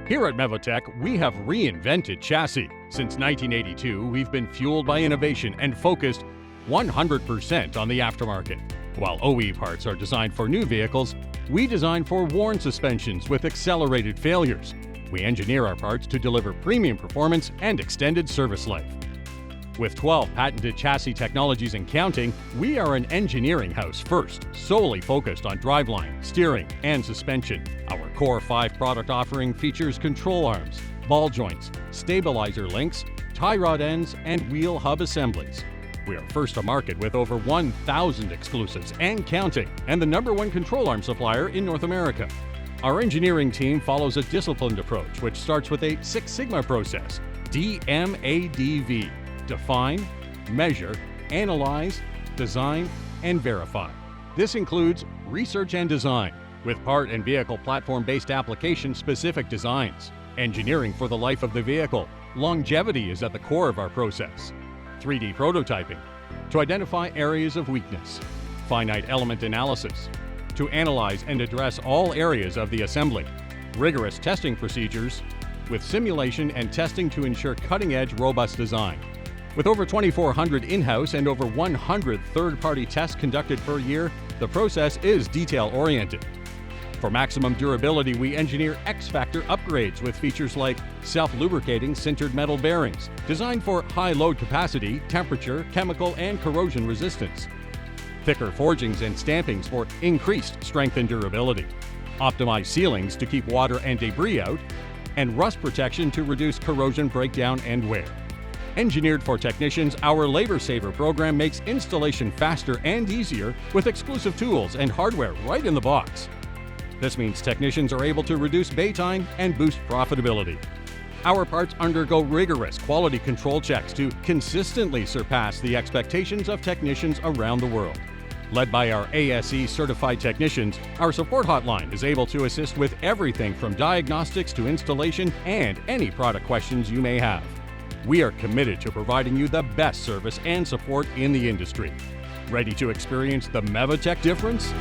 Here at Mevotech, we have reinvented chassis. Since 1982, we've been fueled by innovation and focused 100% on the aftermarket. While OE parts are designed for new vehicles, we design for worn suspensions with accelerated failures. We engineer our parts to deliver premium performance and extended service life. With 12 patented chassis technologies and counting, we are an engineering house first, solely focused on driveline, steering, and suspension. Our Core 5 product offering features control arms, ball joints, stabilizer links, tie rod ends, and wheel hub assemblies. We are first to market with over 1,000 exclusives and counting, and the #1 control arm supplier in North America. Our engineering team follows a disciplined approach, which starts with a Six Sigma process, DMADV. Define, measure, analyze, design, and verify. This includes research and design, with part and vehicle platform-based application-specific designs. Engineering for the life of the vehicle. Longevity is at the core of our process. 3D prototyping, to identify areas of weakness. Finite element analysis, to analyze and address all areas of the assembly. Rigorous testing procedures, with simulation and testing to ensure cutting-edge, robust design. With over 2,400 in-house and over 100 third-party tests conducted per year, the process is detail-oriented. For maximum durability, we engineer X-Factor upgrades with features like self-lubricating sintered metal bearings, designed for high load capacity, temperature, chemical, and corrosion resistance. Thicker forgings and stampings for increased strength and durability. Optimized sealings to keep water and debris out, and rust protection to reduce corrosion breakdown and wear. Engineered for technicians, our Labor Saver program makes installation faster and easier with exclusive tools and hardware right in the box. This means technicians are able to reduce bay time and boost profitability. Our parts undergo rigorous quality control checks to consistently surpass the expectations of technicians around the world. Led by our ASE certified technicians, our support hotline is able to assist with everything from diagnostics to installation and any product questions you may have. We are committed to providing you the best service and support in the industry. Ready to experience the Mevotech difference?